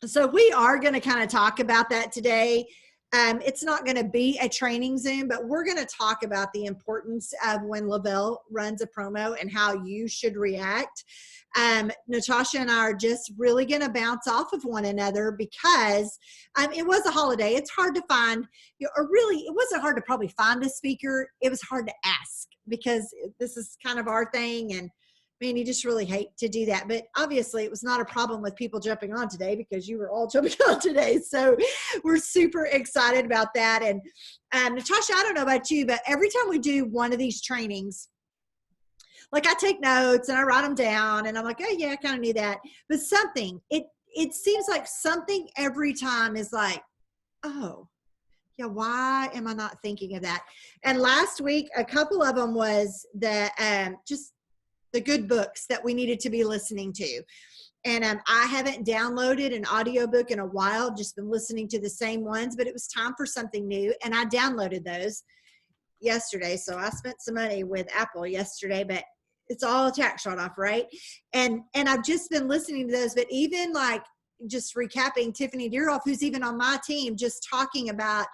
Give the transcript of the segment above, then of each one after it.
So we are going to kind of talk about that today. It's not going to be a training Zoom, but we're going to talk about the importance of when Lavelle runs a promo and how you should react. Natasha and I are just really going to bounce off of one another because it was a holiday. It's hard to find, or really, it wasn't hard to probably find a speaker. It was hard to ask because this is kind of our thing. And man, you just really hate to do that. But obviously, it was not a problem with people jumping on today because you were all jumping on today. So we're super excited about that. And Natasha, I don't know about you, but every time we do one of these trainings, like I take notes and I write them down and I'm like, oh yeah, I kind of knew that. But something, it seems like something every time is like, oh, yeah, why am I not thinking of that? And last week, a couple of them was the just the good books that we needed to be listening to. And I haven't downloaded an audiobook in a while, just been listening to the same ones, but it was time for something new. And I downloaded those yesterday. So I spent some money with Apple yesterday, but it's all a tax write-off, right? And I've just been listening to those, but even like just recapping Tiffany Deeroff, who's even on my team, just talking about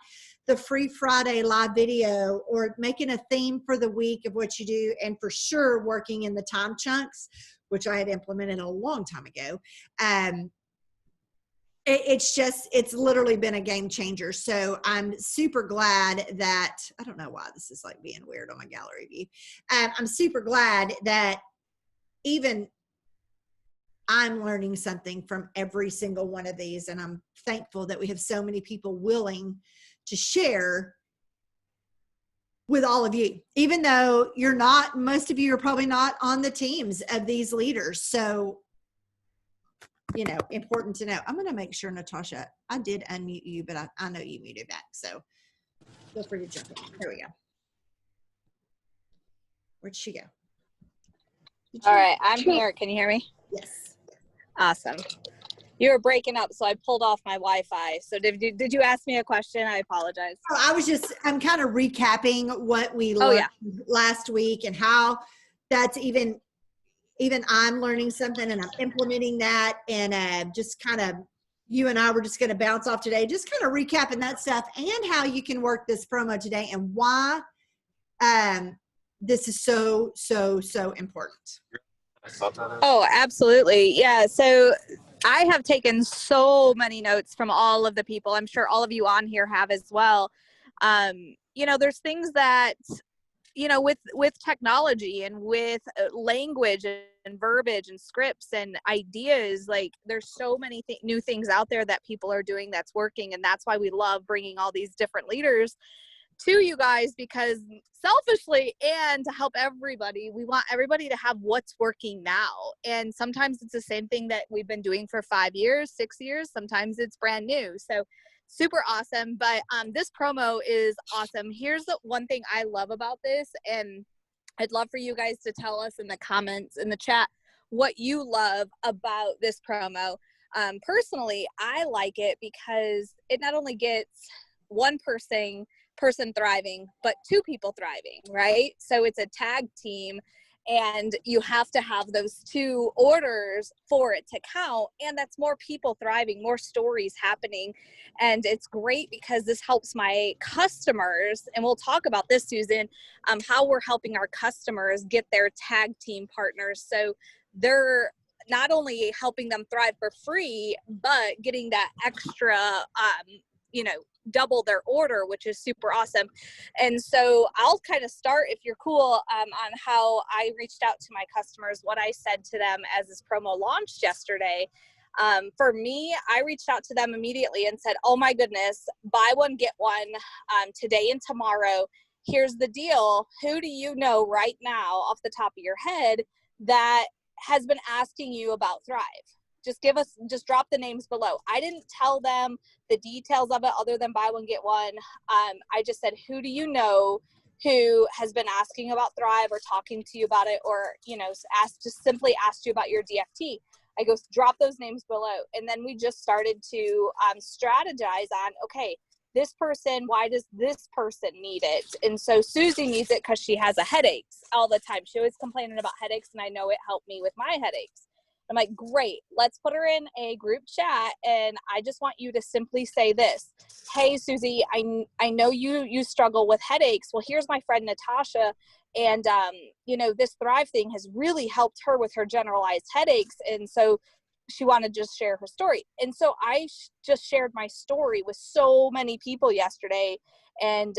the free Friday live video or making a theme for the week of what you do, and for sure working in the time chunks, which I had implemented a long time ago. It's literally been a game changer. So I'm super glad that, I don't know why this is like being weird on my gallery view. I'm super glad that even I'm learning something from every single one of these. And I'm thankful that we have so many people willing to share with all of you, even though you're not, most of you are probably not on the teams of these leaders. So, important to know. I'm going to make sure, Natasha, I did unmute you, but I know you muted back. So feel free to jump in. There we go. Where'd she go? All right, I'm here. Can you hear me? Yes. Awesome. You were breaking up, so I pulled off my Wi-Fi. So did you ask me a question? I apologize. I'm kind of recapping what we learned last week and how that's even I'm learning something and I'm implementing that, and just kind of you and I were just going to bounce off today, just kind of recapping that stuff and how you can work this promo today and why this is so important. Oh, absolutely. Yeah. So I have taken so many notes from all of the people. I'm sure all of you on here have as well. There's things that, with technology and with language and verbiage and scripts and ideas, like there's so many new things out there that people are doing that's working. And that's why we love bringing all these different leaders to you guys, because selfishly and to help everybody, we want everybody to have what's working now. And sometimes it's the same thing that we've been doing for 5 years, 6 years. Sometimes it's brand new. So super awesome. But this promo is awesome. Here's the one thing I love about this, and I'd love for you guys to tell us in the comments, in the chat, what you love about this promo. Personally, I like it because it not only gets one person thriving, but 2 people thriving, right? So it's a tag team, and you have to have those 2 orders for it to count. And that's more people thriving, more stories happening. And it's great because this helps my customers. And we'll talk about this, Susan, how we're helping our customers get their tag team partners. So they're not only helping them thrive for free, but getting that extra, double their order, which is super awesome. And so I'll kind of start, if you're cool, on how I reached out to my customers, what I said to them as this promo launched yesterday. For me, I reached out to them immediately and said, oh my goodness, buy one, get one today and tomorrow. Here's the deal. Who do you know right now off the top of your head that has been asking you about Thrive? Just drop the names below. I didn't tell them the details of it other than buy one, get one. I just said, who do you know who has been asking about Thrive or talking to you about it, or, simply asked you about your DFT? I go, drop those names below. And then we just started to strategize on, okay, this person, why does this person need it? And so Susie needs it because she has a headaches all the time. She always complaining about headaches, and I know it helped me with my headaches. I'm like, great, let's put her in a group chat. And I just want you to simply say this. Hey, Susie, I know you struggle with headaches. Well, here's my friend Natasha. And, this Thrive thing has really helped her with her generalized headaches. And so she wanted to just share her story. And so I just shared my story with so many people yesterday. And,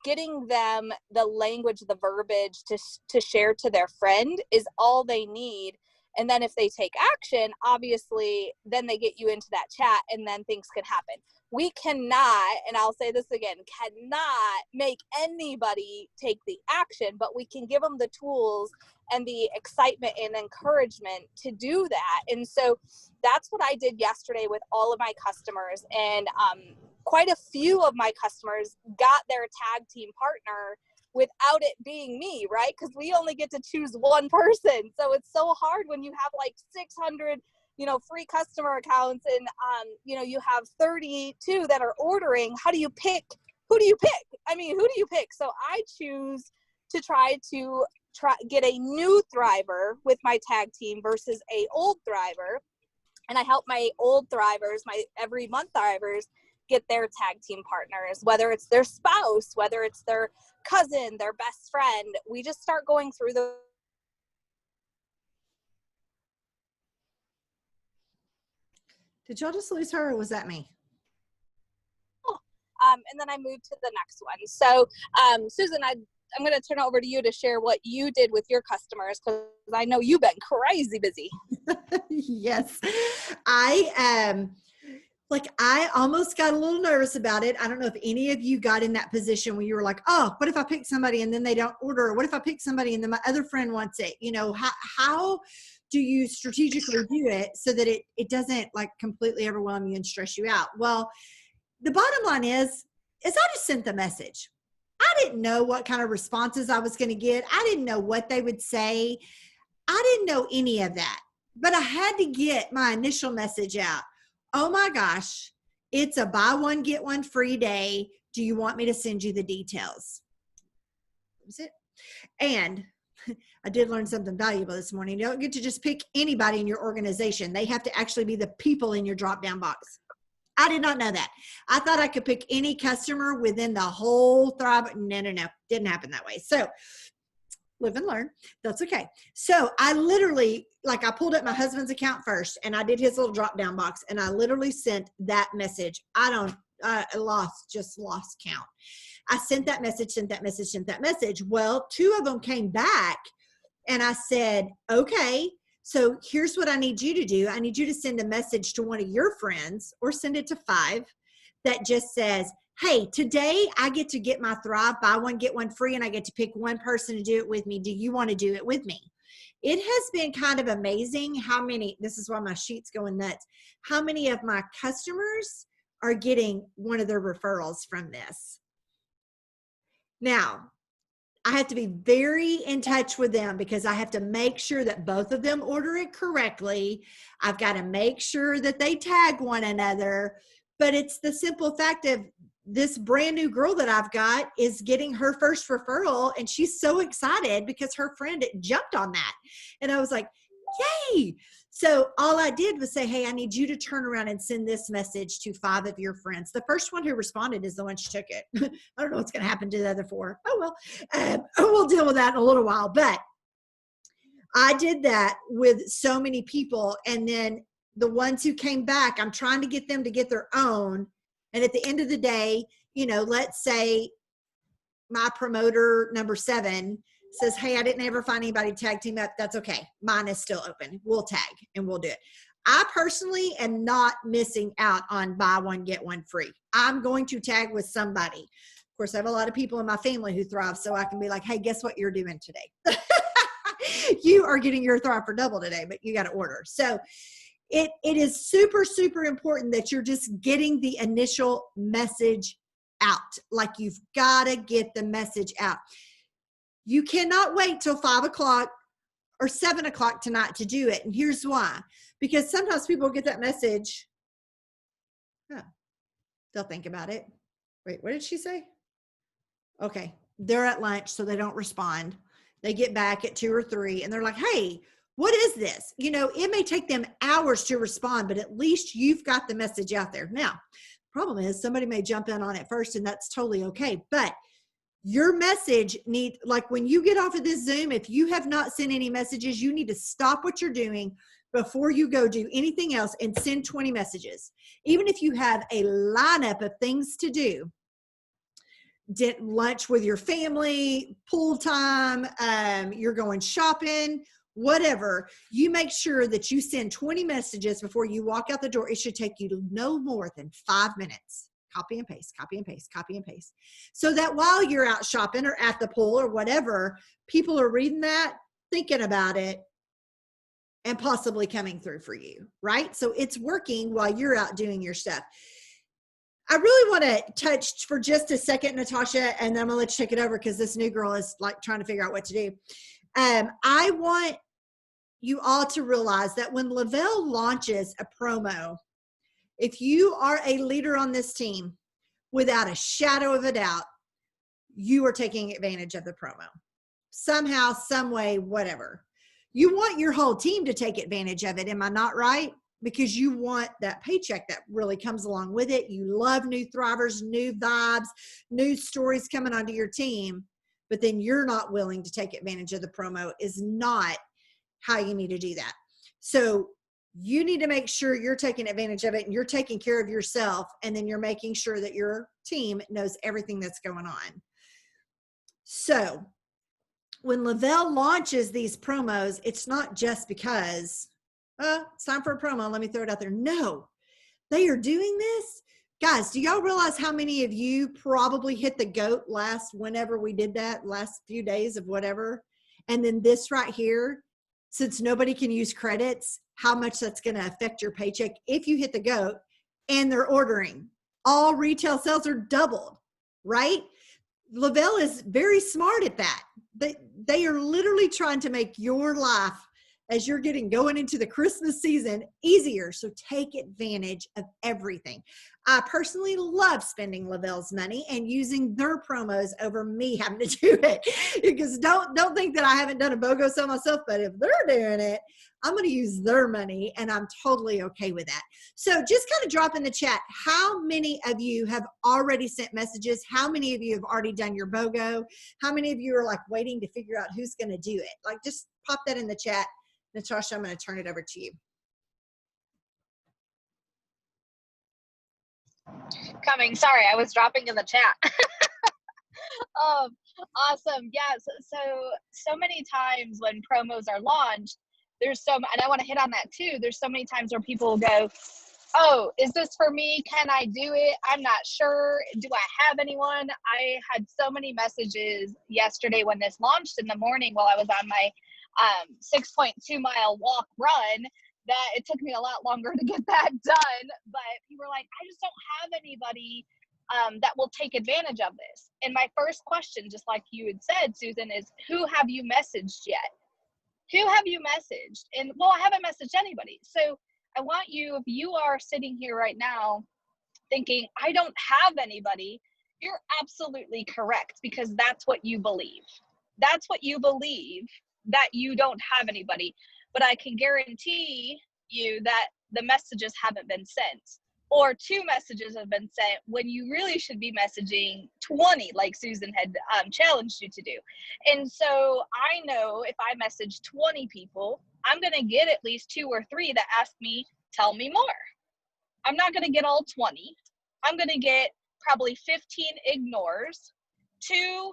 getting them the language, the verbiage to share to their friend is all they need. And then if they take action, obviously, then they get you into that chat and then things can happen. We cannot, and I'll say this again, cannot make anybody take the action, but we can give them the tools and the excitement and encouragement to do that. And so that's what I did yesterday with all of my customers. And quite a few of my customers got their tag team partner without it being me, right? Because we only get to choose one person. So it's so hard when you have like 600, free customer accounts and, you have 32 that are ordering. How do you pick? Who do you pick? I mean, who do you pick? So I choose to try get a new Thriver with my tag team versus a old Thriver. And I help my old Thrivers, my every month Thrivers, get their tag team partners, whether it's their spouse, whether it's their cousin, their best friend. We just start going through the. Did y'all just lose her, or was that me? And then I moved to the next one. So, Susan, I'm going to turn it over to you to share what you did with your customers, because I know you've been crazy busy. Yes. I almost got a little nervous about it. I don't know if any of you got in that position where you were like, oh, what if I pick somebody and then they don't order? Or what if I pick somebody and then my other friend wants it? How do you strategically do it so that it doesn't like completely overwhelm you and stress you out? Well, the bottom line is I just sent the message. I didn't know what kind of responses I was going to get. I didn't know what they would say. I didn't know any of that, but I had to get my initial message out. Oh my gosh, it's a buy one, get one free day. Do you want me to send you the details? That was it. And I did learn something valuable this morning. You don't get to just pick anybody in your organization. They have to actually be the people in your drop-down box. I did not know that. I thought I could pick any customer within the whole Thrive. No. Didn't happen that way. So live and learn. That's okay. So I literally, I pulled up my husband's account first and I did his little drop down box and I literally sent that message. I lost count. I sent that message. Well, 2 of them came back and I said, okay, so here's what I need you to do. I need you to send a message to one of your friends or send it to 5 that just says, hey, today I get to get my Thrive, buy one, get one free, and I get to pick one person to do it with me. Do you want to do it with me? It has been kind of amazing how many, this is why my sheet's going nuts, how many of my customers are getting one of their referrals from this. Now, I have to be very in touch with them because I have to make sure that both of them order it correctly. I've got to make sure that they tag one another. But it's the simple fact of this brand new girl that I've got is getting her first referral and she's so excited because her friend jumped on that. And I was like, yay. So all I did was say, hey, I need you to turn around and send this message to 5 of your friends. The first one who responded is the one who took it. I don't know what's going to happen to the other 4. Oh, well, we'll deal with that in a little while. But I did that with so many people. And then the ones who came back, I'm trying to get them to get their own. And at the end of the day, let's say my promoter number 7 says, hey, I didn't ever find anybody tag team up. That's okay. Mine is still open. We'll tag and we'll do it. I personally am not missing out on buy one, get one free. I'm going to tag with somebody. Of course, I have a lot of people in my family who Thrive, so I can be like, hey, guess what you're doing today? You are getting your Thrive for double today, but you got to order. So it is super, super important that you're just getting the initial message out. Like you've got to get the message out. You cannot wait till 5 o'clock or 7 o'clock tonight to do it. And here's why. Because sometimes people get that message. Oh, they'll think about it. Wait, what did she say? Okay. They're at lunch, so they don't respond. They get back at 2 or 3 and they're like, hey, What is this? You know, it may take them hours to respond, but at least you've got the message out there. Now, problem is somebody may jump in on it first, and that's totally okay. But your message need, like when you get off of this Zoom, if you have not sent any messages, you need to stop what you're doing before you go do anything else and send 20 messages. Even if you have a lineup of things to do, lunch with your family, pool time, you're going shopping, whatever, you make sure that you send 20 messages before you walk out the door. It should take you no more than 5 minutes. Copy and paste, copy and paste, copy and paste. So that while you're out shopping or at the pool or whatever, people are reading that, thinking about it, and possibly coming through for you, right? So it's working while you're out doing your stuff. I really want to touch for just a second, Natasha, and then I'm gonna let you take it over because this new girl is like trying to figure out what to do. I want you all to realize that when Lavelle launches a promo, if you are a leader on this team, without a shadow of a doubt, you are taking advantage of the promo. Somehow, some way, whatever. You want your whole team to take advantage of it. Am I not right? Because you want that paycheck that really comes along with it. You love new thrivers, new vibes, new stories coming onto your team, but then you're not willing to take advantage of the promo is not how you need to do that. So you need to make sure you're taking advantage of it and you're taking care of yourself, and then you're making sure that your team knows everything that's going on. So when Lavelle launches these promos, it's not just because, it's time for a promo, let me throw it out there. No, they are doing this. Guys, do y'all realize how many of you probably hit the GOAT whenever we did that, last few days of whatever? And then this right here, since nobody can use credits, how much that's going to affect your paycheck if you hit the GOAT and they're ordering. All retail sales are doubled, right? Lavelle is very smart at that. They are literally trying to make your life, as you're going into the Christmas season, easier. So take advantage of everything. I personally love spending Lavelle's money and using their promos over me having to do it. Because don't think that I haven't done a BOGO sale myself, but if they're doing it, I'm going to use their money, and I'm totally okay with that. So just kind of drop in the chat, how many of you have already sent messages? How many of you have already done your BOGO? How many of you are like waiting to figure out who's going to do it? Like, just pop that in the chat. Natasha, I'm going to turn it over to you. Sorry, I was dropping in the chat. Awesome. Yes. So many times when promos are launched, and I want to hit on that too. There's so many times where people go, oh, is this for me? Can I do it? I'm not sure. Do I have anyone? I had so many messages yesterday when this launched in the morning while I was on my 6.2 mile walk run, that it took me a lot longer to get that done. But people were like, I just don't have anybody that will take advantage of this. And my first question, just like you had said, Susan, is who have you messaged yet? Who have you messaged? And well, I haven't messaged anybody. So I want you, if you are sitting here right now thinking, I don't have anybody, you're absolutely correct, because that's what you believe. That's what you believe, that you don't have anybody. But I can guarantee you that the messages haven't been sent, or 2 messages have been sent when you really should be messaging 20, like Susan had challenged you to do. And so I know if I message 20 people, I'm going to get at least 2 or 3 that ask me, tell me more. I'm not going to get all 20. I'm going to get probably 15 ignores, 2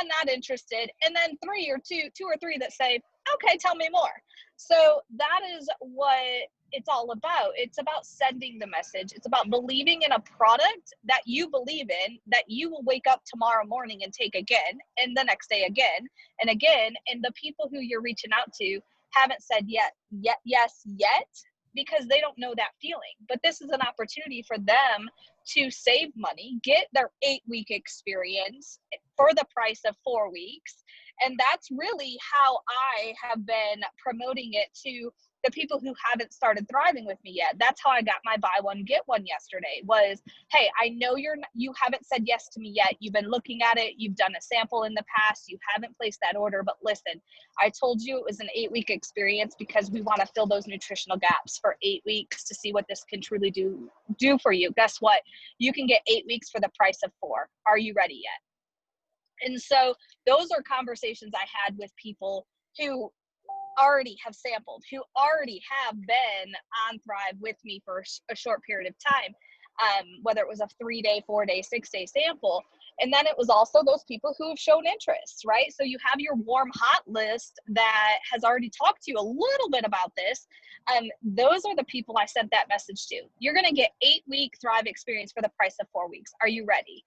not interested, and then 2 or 3 that say, okay, tell me more. So that is what it's all about. It's about sending the message. It's about believing in a product that you believe in, that you will wake up tomorrow morning and take again, and the next day again and again. And the people who you're reaching out to haven't said yes yet, because they don't know that feeling. But this is an opportunity for them to save money, get their 8-week experience for the price of 4 weeks. And that's really how I have been promoting it to the people who haven't started thriving with me yet. That's how I got my buy one, get one yesterday was, hey, I know you haven't said yes to me yet. You've been looking at it. You've done a sample in the past. You haven't placed that order, but listen, I told you it was an 8-week experience because we want to fill those nutritional gaps for 8 weeks to see what this can truly do for you. Guess what? You can get 8 weeks for the price of 4. Are you ready yet? And so those are conversations I had with people who already have sampled, who already have been on Thrive with me for a short period of time, whether it was a 3-day, 4-day, 6-day sample. And then it was also those people who have shown interest, right? So you have your warm, hot list that has already talked to you a little bit about this. Those are the people I sent that message to. You're going to get 8-week Thrive experience for the price of 4 weeks. Are you ready?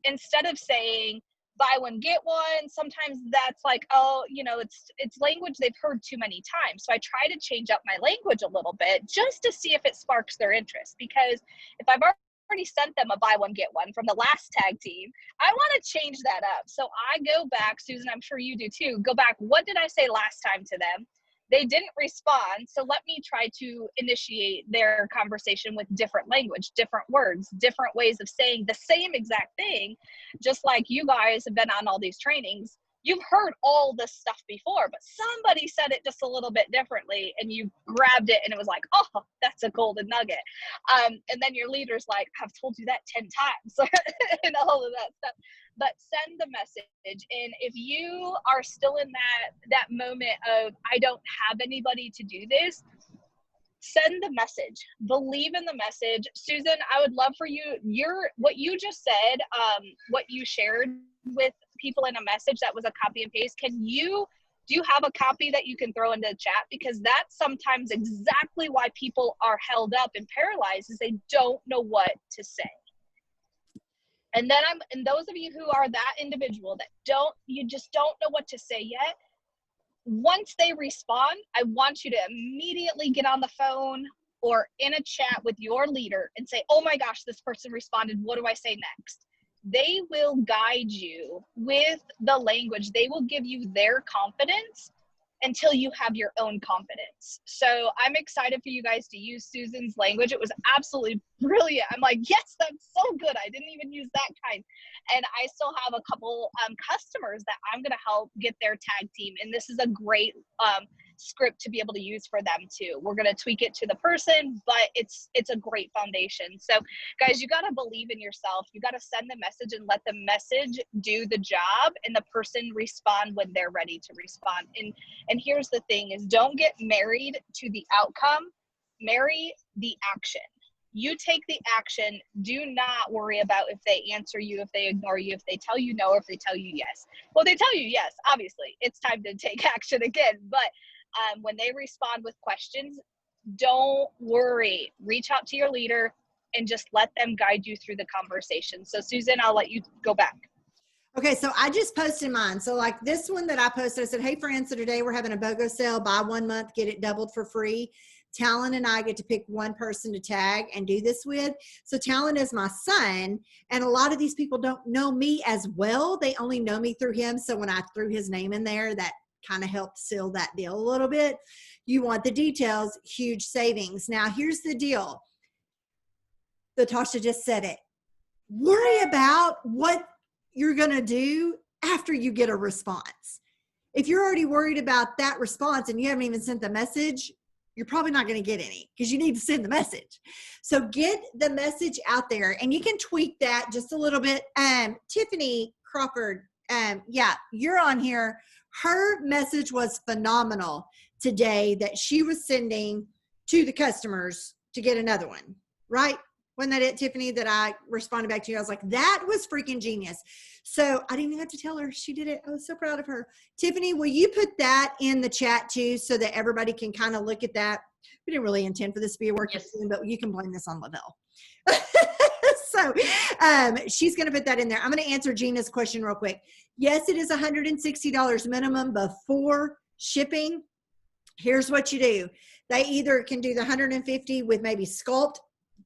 Instead of saying, buy one, get one. Sometimes that's like, oh, it's language they've heard too many times. So I try to change up my language a little bit just to see if it sparks their interest. Because if I've already sent them a buy one, get one from the last tag team, I want to change that up. So I go back, Susan, I'm sure you do too, go back. What did I say last time to them? They didn't respond. So let me try to initiate their conversation with different language, different words, different ways of saying the same exact thing. Just like you guys have been on all these trainings, you've heard all this stuff before, but somebody said it just a little bit differently and you grabbed it and it was like, oh, that's a golden nugget. And then your leader's like, I've told you that 10 times and all of that stuff. But send the message. And if you are still in that moment of, I don't have anybody to do this, send the message. Believe in the message. Susan, I would love for you, what you just said, what you shared with people in a message that was a copy and paste. Do you have a copy that you can throw into the chat? Because that's sometimes exactly why people are held up and paralyzed, is they don't know what to say. And then and those of you who are that individual that you just don't know what to say yet, once they respond, I want you to immediately get on the phone or in a chat with your leader and say, oh my gosh, this person responded. What do I say next? They will guide you with the language. They will give you their confidence until you have your own confidence. So I'm excited for you guys to use Susan's language. It was absolutely brilliant. I'm like, yes, that's so good. I didn't even use that kind. And I still have a couple customers that I'm going to help get their tag team. And this is a great script to be able to use for them too. We're going to tweak it to the person, but it's a great foundation. So guys, you got to believe in yourself. You got to send the message and let the message do the job and the person respond when they're ready to respond. And here's the thing is, don't get married to the outcome, marry the action. You take the action. Do not worry about if they answer you, if they ignore you, if they tell you no, or if they tell you yes. Well, they tell you yes, obviously it's time to take action again. But when they respond with questions, don't worry. Reach out to your leader and just let them guide you through the conversation. So Susan, I'll let you go back. Okay, so I just posted mine. So like this one that I posted, I said, hey friends, so today we're having a BOGO sale, buy 1 month, get it doubled for free. Talon and I get to pick one person to tag and do this with. So Talon is my son, and a lot of these people don't know me as well. They only know me through him. So when I threw his name in there, that kind of helped seal that deal a little bit. You want the details, huge savings. Now here's the deal. Latasha just said it. Worry about what you're going to do after you get a response. If you're already worried about that response and you haven't even sent the message, you're probably not going to get any because you need to send the message. So get the message out there, and you can tweak that just a little bit. Tiffany Crawford, yeah, you're on here. Her message was phenomenal today that she was sending to the customers to get another one, right? Wasn't that it, Tiffany, that I responded back to you? I was like, that was freaking genius. So I didn't even have to tell her. She did it. I was so proud of her. Tiffany, will you put that in the chat too so that everybody can kind of look at that? We didn't really intend for this to be a working thing, but you can blame this on Lavelle. So she's going to put that in there. I'm going to answer Gina's question real quick. Yes, it is $160 minimum before shipping. Here's what you do. They either can do the 150 with maybe Sculpt,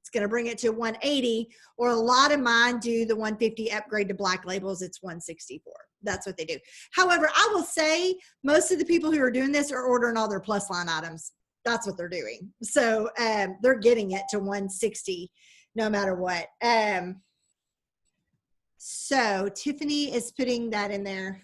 It's going to bring it to 180, or a lot of mine do the 150 upgrade to black labels. It's 164. That's what they do. However, I will say most of the people who are doing this are ordering all their plus line items. That's what they're doing. So they're getting it to 160 no matter what. So Tiffany is putting that in there.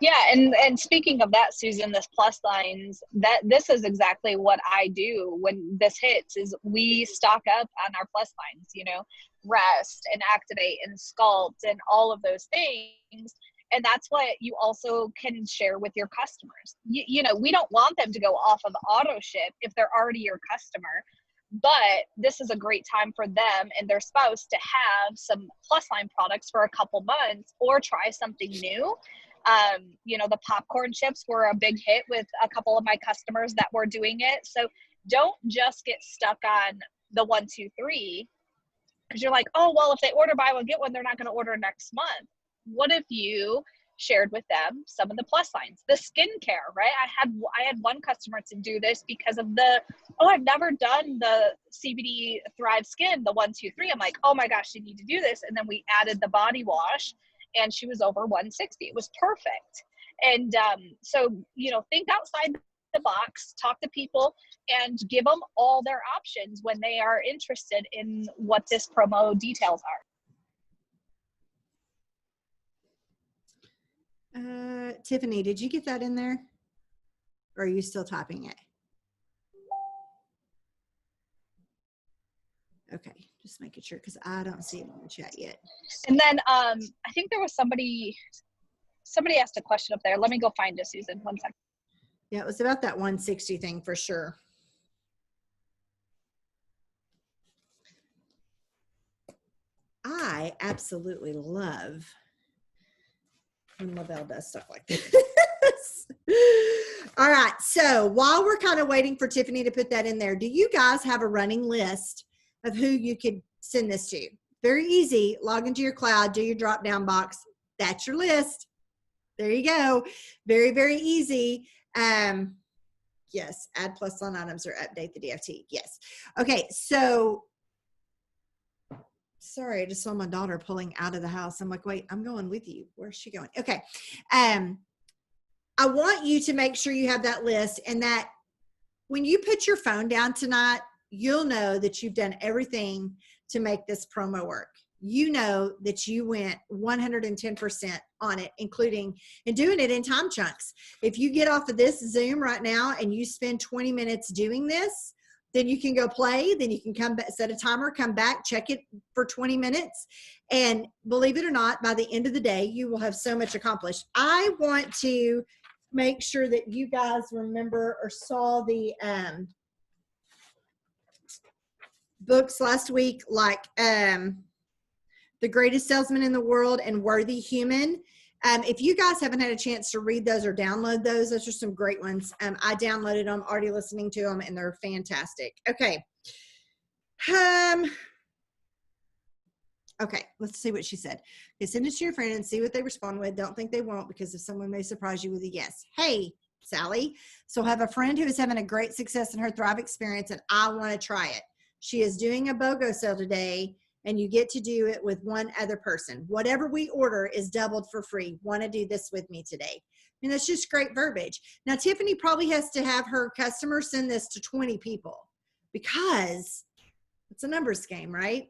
Yeah, and speaking of that, Susan, this plus lines, this is exactly what I do when this hits, is we stock up on our plus lines, you know, rest and activate and sculpt and all of those things. And that's what you also can share with your customers. You know, we don't want them to go off of auto ship if they're already your customer, but this is a great time for them and their spouse to have some plus line products for a couple months or try something new. You know, the popcorn chips were a big hit with a couple of my customers that were doing it. So don't just get stuck on the 1, 2, 3, because you're like, oh, well, if they order buy one, get one, they're not going to order next month. What if you shared with them some of the plus lines, the skincare, right? I had one customer to do this because of I've never done the CBD Thrive Skin, the 1, 2, 3. I'm like, oh my gosh, you need to do this. And then we added the body wash, and she was over 160. It was perfect. And so, you know, think outside the box, talk to people, and give them all their options when they are interested in what this promo details are. Tiffany, did you get that in there? Or are you still typing it? Okay, just making sure, because I don't see it in the chat yet. And then I think there was somebody asked a question up there. Let me go find it, Susan. 1 second. Yeah, it was about that 160 thing for sure. I absolutely love when LaBelle does stuff like this. All right, so while we're kind of waiting for Tiffany to put that in there, do you guys have a running list of who you could send this to? Very easy. Log into your cloud, do your drop down box. That's your list. There you go. Very, very easy. Yes, add plus line items or update the DFT. Yes. Okay, so sorry, I just saw my daughter pulling out of the house. I'm like, wait, I'm going with you. Where's she going? Okay. I want you to make sure you have that list, and that when you put your phone down tonight, you'll know that you've done everything to make this promo work. You know that you went 110% on it, including and doing it in time chunks. If you get off of this Zoom right now and you spend 20 minutes doing this, then you can go play, then you can come back, set a timer, come back, check it for 20 minutes. And believe it or not, by the end of the day, you will have so much accomplished. I want to make sure that you guys remember or saw the books last week, like The Greatest Salesman in the World and Worthy Human. If you guys haven't had a chance to read those or download those are some great ones. I downloaded them, already listening to them, and they're fantastic. Okay. Okay, let's see what she said. Okay, send it to your friend and see what they respond with. Don't think they won't, because if someone may surprise you with a yes. Hey, Sally. So I have a friend who is having a great success in her Thrive experience, and I want to try it. She is doing a BOGO sale today, and you get to do it with one other person. Whatever we order is doubled for free. Want to do this with me today? And that's just great verbiage. Now, Tiffany probably has to have her customer send this to 20 people, because it's a numbers game, right?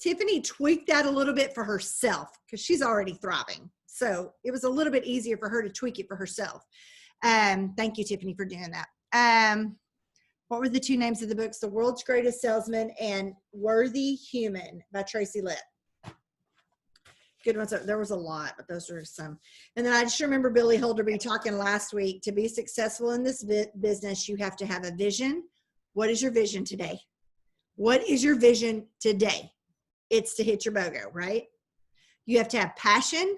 Tiffany tweaked that a little bit for herself because she's already thriving. So it was a little bit easier for her to tweak it for herself. Thank you, Tiffany, for doing that. What were the two names of the books? The World's Greatest Salesman and Worthy Human by Tracy Litt. Good ones. There was a lot, but those are some. And then I just remember Billy Holderby talking last week, to be successful in this business, you have to have a vision. What is your vision today? What is your vision today? It's to hit your BOGO, right? You have to have passion.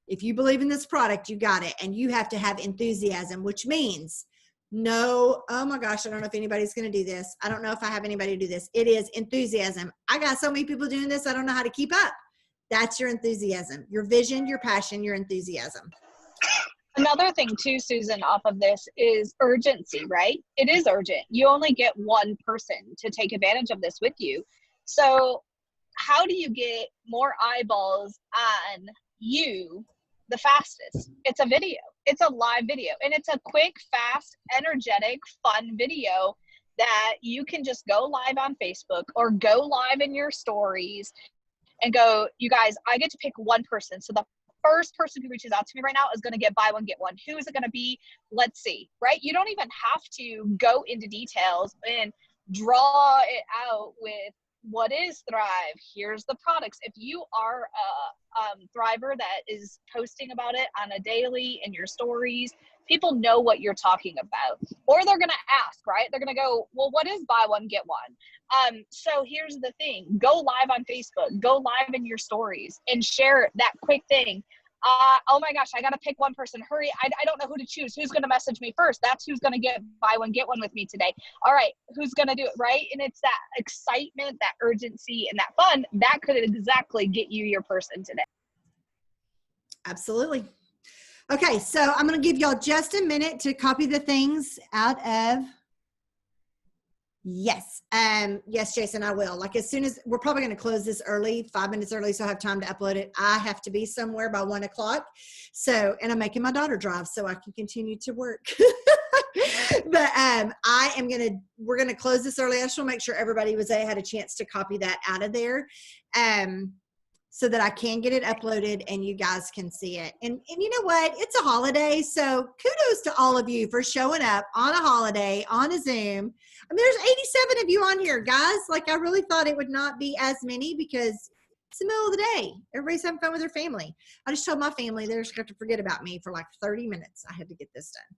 If you believe in this product, you got it. And you have to have enthusiasm, which means no, oh my gosh, I don't know if anybody's going to do this. I don't know if I have anybody do this. It is enthusiasm. I got so many people doing this, I don't know how to keep up. That's your enthusiasm, your vision, your passion, your enthusiasm. Another thing too, Susan, off of this is urgency, right? It is urgent. You only get one person to take advantage of this with you. So how do you get more eyeballs on you the fastest? It's a video. It's a live video. And it's a quick, fast, energetic, fun video that you can just go live on Facebook or go live in your stories and go, you guys, I get to pick one person. So the first person who reaches out to me right now is going to get buy one, get one. Who is it going to be? Let's see, right? You don't even have to go into details and draw it out with what is Thrive. Here's the products. If you are a Thriver that is posting about it on a daily in your stories, people know what you're talking about. Or they're going to ask, right? They're going to go, well, what is buy one, get one? So here's the thing. Go live on Facebook. Go live in your stories and share that quick thing. Oh my gosh, I got to pick one person. Hurry. I don't know who to choose. Who's going to message me first? That's who's going to get buy one, get one with me today. All right. Who's going to do it? Right. And it's that excitement, that urgency, and that fun that could exactly get you your person today. Absolutely. Okay. So I'm going to give y'all just a minute to copy the things out of. Yes. Yes, Jason, I will. Like as soon as we're probably going to close this early, 5 minutes early, so I have time to upload it. I have to be somewhere by 1 o'clock. So, and I'm making my daughter drive so I can continue to work. But we're going to close this early. I just want to make sure everybody had a chance to copy that out of there. So that I can get it uploaded and you guys can see it. And you know what? It's a holiday. So kudos to all of you for showing up on a holiday, on a Zoom. I mean, there's 87 of you on here, guys. Like, I really thought it would not be as many because it's the middle of the day. Everybody's having fun with their family. I just told my family they're just going to have to forget about me for like 30 minutes. I had to get this done.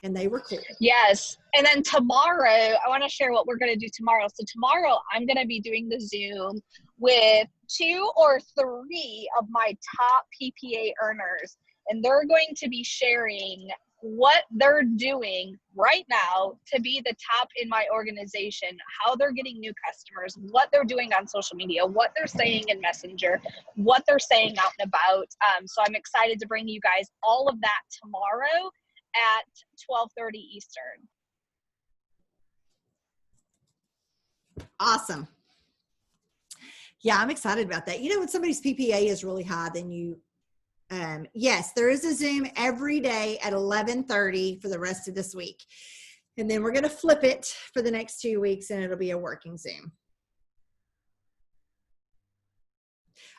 And they were cool. Yes. And then tomorrow, I want to share what we're going to do tomorrow. So tomorrow, I'm going to be doing the Zoom with 2 or 3 of my top PPA earners. And they're going to be sharing what they're doing right now to be the top in my organization, how they're getting new customers, what they're doing on social media, what they're saying in Messenger, what they're saying out and about. So I'm excited to bring you guys all of that tomorrow at 12:30 Eastern. Awesome. Yeah, I'm excited about that. You know, when somebody's PPA is really high, then yes, there is a Zoom every day at 11:30 for the rest of this week. And then we're going to flip it for the next 2 weeks and it'll be a working Zoom.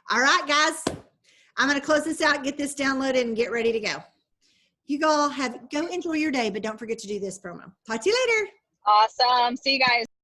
All right, guys, I'm going to close this out, get this downloaded and get ready to go. You all go enjoy your day, but don't forget to do this promo. Talk to you later. Awesome. See you guys.